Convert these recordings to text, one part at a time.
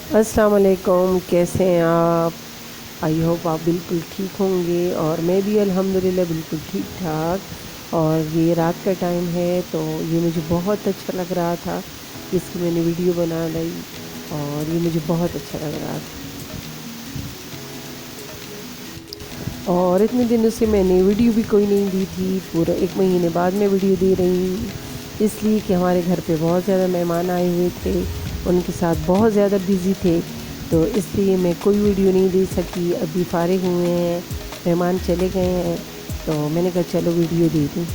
अस्सलाम वालेकुम, कैसे हैं आप? आई होप आप बिल्कुल ठीक होंगे और मैं भी अल्हम्दुलिल्लाह बिल्कुल ठीक ठाक। और ये रात का टाइम है तो ये मुझे बहुत अच्छा लग रहा था, इसकी मैंने वीडियो बना ली और ये मुझे बहुत अच्छा लग रहा था। और इतने दिनों से मैंने वीडियो भी कोई नहीं दी थी, पूरा 1 महीने बाद मैं वीडियो दे रही हूँ, इसलिए कि हमारे घर पे बहुत ज़्यादा मेहमान आए हुए थे, उनके साथ बहुत ज़्यादा बिज़ी थे, तो इसलिए मैं कोई वीडियो नहीं दे सकी। अभी फ़ारिग हुए हैं, मेहमान चले गए हैं, तो मैंने कहा चलो वीडियो दे दूँ।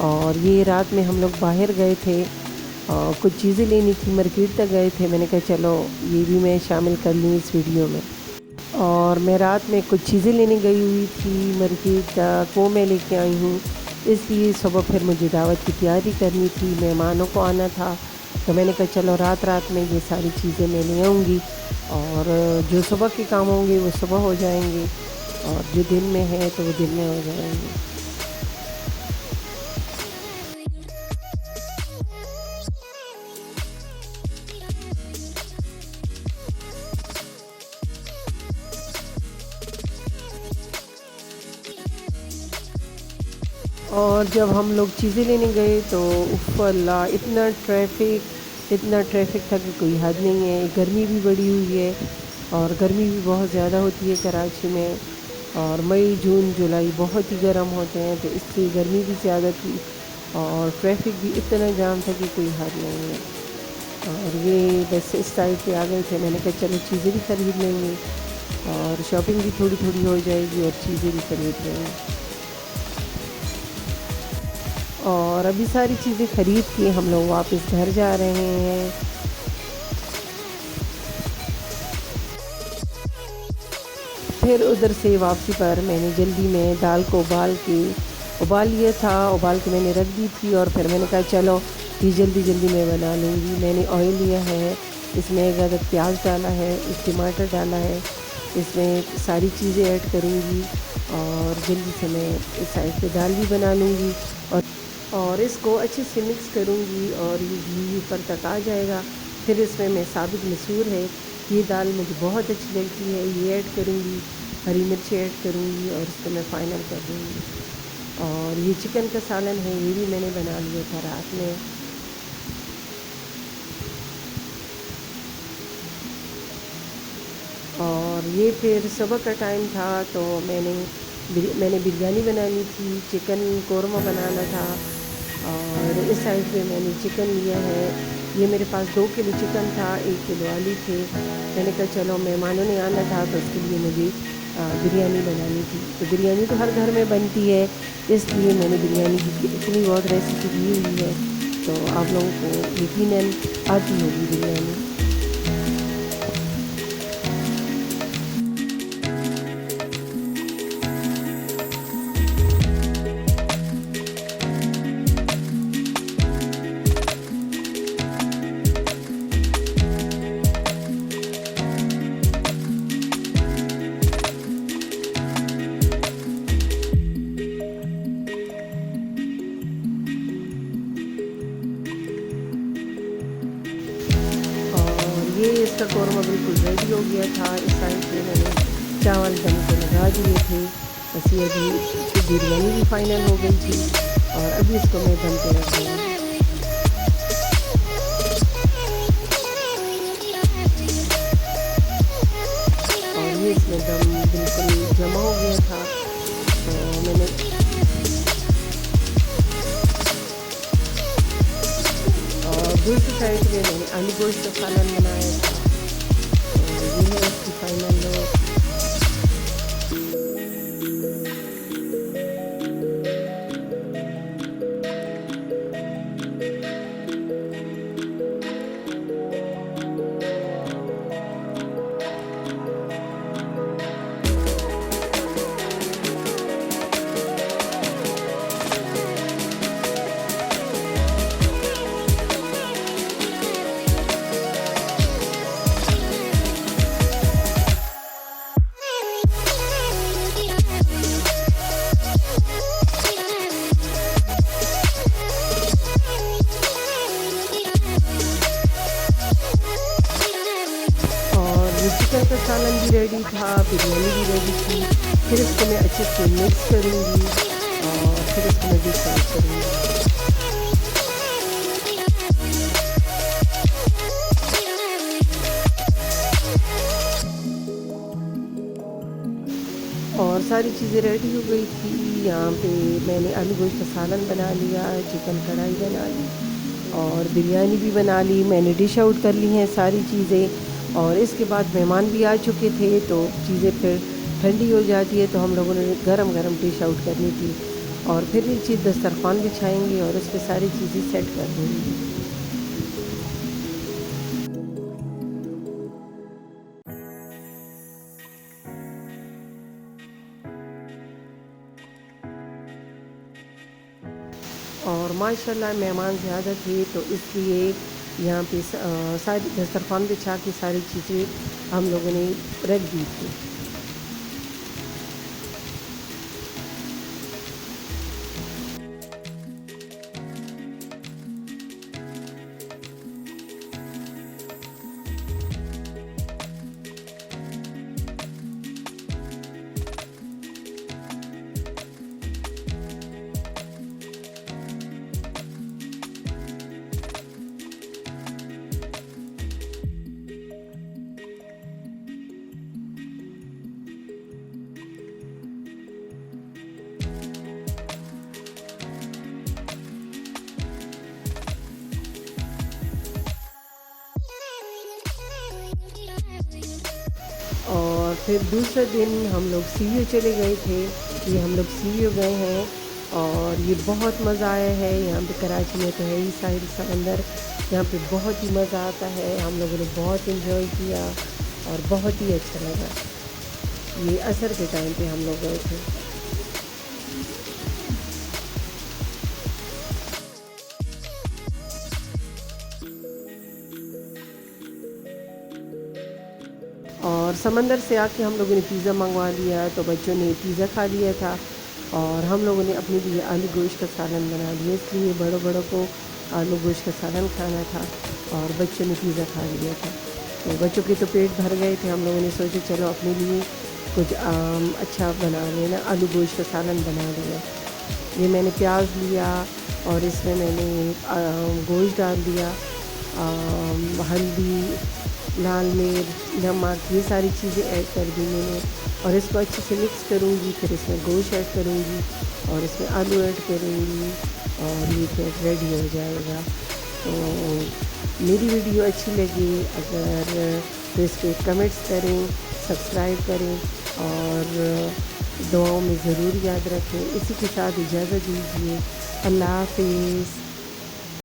और ये रात में हम लोग बाहर गए थे, कुछ चीज़ें लेनी थी, मार्केट तक गए थे, मैंने कहा चलो ये भी मैं शामिल कर लूँ इस वीडियो में। और मैं रात में कुछ चीज़ें लेने गई हुई थी मार्केट तक, वो मैं लेके आई हूँ, इसलिए सुबह फिर मुझे दावत की तैयारी करनी थी, मेहमानों को आना था, तो मैंने कहा चलो रात रात में ये सारी चीज़ें मैं ले आऊँगी और जो सुबह के काम होंगे वो सुबह हो जाएंगे और जो दिन में है तो वो दिन में हो जाएंगे। और जब हम लोग चीज़ें लेने गए तो उफ़ अल्लाह, इतना ट्रैफ़िक था कि कोई हद नहीं है। गर्मी भी बढ़ी हुई है और गर्मी भी बहुत ज़्यादा होती है कराची में, और मई जून जुलाई बहुत ही गर्म होते हैं, तो इसलिए गर्मी भी ज़्यादा थी और ट्रैफ़िक भी इतना जाम था कि कोई हद नहीं है। और ये बस इस साइड पे आ गए थे, मैंने कहा चलो चीज़ें भी ख़रीद लेंगे और शॉपिंग भी थोड़ी थोड़ी हो जाएगी और चीज़ें भी ख़रीद लेंगे। और अभी सारी चीज़ें ख़रीद के हम लोग वापस घर जा रहे हैं। फिर उधर से वापसी पर मैंने जल्दी में दाल को उबाल लिया था, उबाल के मैंने रख दी थी और फिर मैंने कहा चलो ये जल्दी जल्दी मैं बना लूँगी। मैंने ऑयल लिया है, इसमें एक अदद प्याज डाला है, एक टमाटर डाला है, इसमें सारी चीज़ें ऐड करूँगी और जल्दी से मैं इस साइड पे दाल भी बना लूँगी और इसको अच्छे से मिक्स करूँगी और ये घी ऊपर तक आ जाएगा। फिर इसमें मैं साबित मसूर है, ये दाल मुझे बहुत अच्छी लगती है, ये ऐड करूँगी, हरी मिर्ची ऐड करूँगी और इसको मैं फ़ाइनल कर दूँगी। और ये चिकन का सालन है, ये भी मैंने बना लिया था रात में। और ये फिर सुबह का टाइम था तो मैंने बिरयानी बनानी थी, चिकन कोरमा बनाना था और इस साइड पे मैंने चिकन लिया है। ये मेरे पास 2 किलो चिकन था, 1 किलो आलू थे। मैंने कहा चलो मेहमानों ने आना था तो उसके लिए मुझे बिरयानी बनानी थी। तो बिरयानी तो हर घर में बनती है, इसलिए मैंने बिरयानी की इतनी बहुत रेसिपी दी हुई है, तो आप लोगों को यकीनन आती होगी बिरयानी। और ये इसका कौरमा बिल्कुल रेडी हो गया था। इस साइड पे मैंने चावल दम को लगा दिए थे, बस ये अभी बिरयानी भी फाइनल हो गई थी और अभी इसको मैं दम पे रख दूँगी। और ये इसमें दम बिल्कुल जमा हो गया था, तो मैंने और दूसरी साइड पे मैंने आलू गोश्त का सालन बनाया था। तो ये है इसकी फाइनल लुक। ये चिकन का सालन भी रेडी था, बिरयानी भी रेडी थी। फिर इसको मैं अच्छे से मिक्स करूँगी और फिर इसको मैं डिश आउट करूँगी। और सारी चीज़ें रेडी हो गई थी। यहाँ पे मैंने आलू गोश्त का सालन बना लिया, चिकन कढ़ाई बना ली और बिरयानी भी बना ली। मैंने डिश आउट कर ली हैं सारी चीज़ें। और इसके बाद मेहमान भी आ चुके थे तो चीज़ें फिर ठंडी हो जाती है, तो हम लोगों ने गरम गरम डिश आउट करनी थी। और फिर नीचे दस्तरखान बिछाएंगे और उस पर सारी चीज़ें सेट कर देंगे। और माशाल्लाह मेहमान ज़्यादा थे तो इसलिए यहाँ पे सारी दस्तरखान बिछा के सारी चीज़ें हम लोगों ने रख दी थी। और फिर दूसरे दिन हम लोग सीवियो चले गए थे। ये हम लोग सीवियो गए हैं और ये बहुत मज़ा आया है। यहाँ पे कराची में तो है ही साहिल समंदर, यहाँ पे बहुत ही मज़ा आता है। हम लोगों ने बहुत इन्जॉय किया और बहुत ही अच्छा लगा। ये असर के टाइम पे हम लोग गए थे। और समंदर से आके हम लोगों ने पिज़्ज़ा मंगवा लिया, तो बच्चों ने पिज़्ज़ा खा लिया था और हम लोगों ने अपने लिए आलू गोश्त का सालन बना लिया। इसलिए बड़ों बड़ों को आलू गोश्त का सालन खाना था और बच्चों ने पिज़्ज़ा खा लिया था। तो बच्चों के तो पेट भर गए थे। हम लोगों ने सोचा चलो अपने लिए कुछ अच्छा बना लेना, आलू गोश्त का सालन बना लिया। ये मैंने प्याज लिया और इसमें मैंने गोश्त डाल दिया, हल्दी, लाल मिर्च, नमक, ये सारी चीज़ें ऐड कर दी मैंने और इसको अच्छे से मिक्स करूँगी। फिर इसमें गोश्त ऐड करूँगी और इसमें आलू ऐड करूँगी और ये फिर रेडी हो जाएगा। तो मेरी वीडियो अच्छी लगी अगर तो इस पर कमेंट्स करें, सब्सक्राइब करें और दुआओं में ज़रूर याद रखें। इसी के साथ इजाज़त दीजिए। अल्लाह हाफ़िज़।